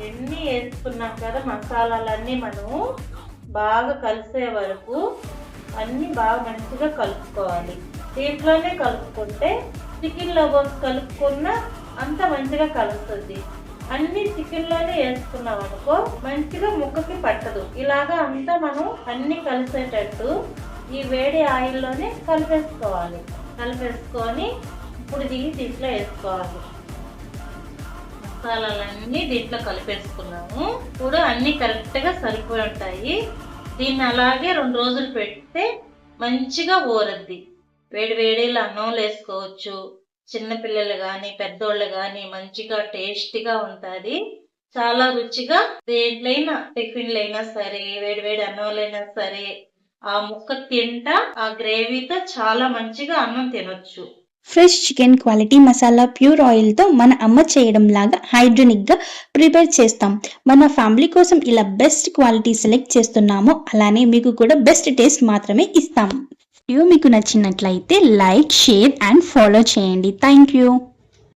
ఎన్ని వేసుకున్నాం కదా మసాలాలన్నీ మనము బాగా కలిసే వరకు అన్నీ బాగా మంచిగా కలుపుకోవాలి. దీంట్లోనే కలుపుకుంటే చికెన్లో పోసి కలుపుకున్న అంత మంచిగా కలుస్తుంది. అన్ని చికెన్లోనే వేసుకున్నాం అనుకో మంచిగా ముక్కకి పట్టదు. ఇలాగా అంతా మనం అన్ని కలిసేటట్టు ఈ వేడి ఆయిల్లోనే కలిపేసుకోవాలి. కలిపేసుకొని ఇప్పుడు దీంట్లో వేసుకోవాలి. మసాలాలన్నీ దీంట్లో కలిపేసుకున్నాము. ఇప్పుడు అన్ని కరెక్ట్గా సరిపోయి ఉంటాయి. దీన్ని అలాగే 2 రోజులు పెడితే మంచిగా ఊరద్ది. వేడి వేడిలో అన్నంలో వేసుకోవచ్చు. చిన్నపిల్లలు కానీ పెద్దోళ్ళు కానీ మంచిగా టేస్టీగా ఉంటుంది. చాలా రుచిగా దేంట్లైనా టిఫిన్లైనా సరే వేడి వేడి అన్నంలైనా సరే ఆ ముక్క తింటా ఆ గ్రేవీతో చాలా మంచిగా అన్నం తినొచ్చు. Fresh chicken quality masala pure ఆయిల్తో మన అమ్మ చేయడం లాగా హైడ్రోనిక్గా ప్రిపేర్ చేస్తాం. మన ఫ్యామిలీ కోసం ఇలా బెస్ట్ క్వాలిటీ సెలెక్ట్ చేస్తున్నాము. అలానే మీకు కూడా బెస్ట్ టేస్ట్ మాత్రమే ఇస్తాం. వీడియో మీకు నచ్చినట్లయితే లైక్, షేర్ అండ్ ఫాలో చేయండి. Thank you.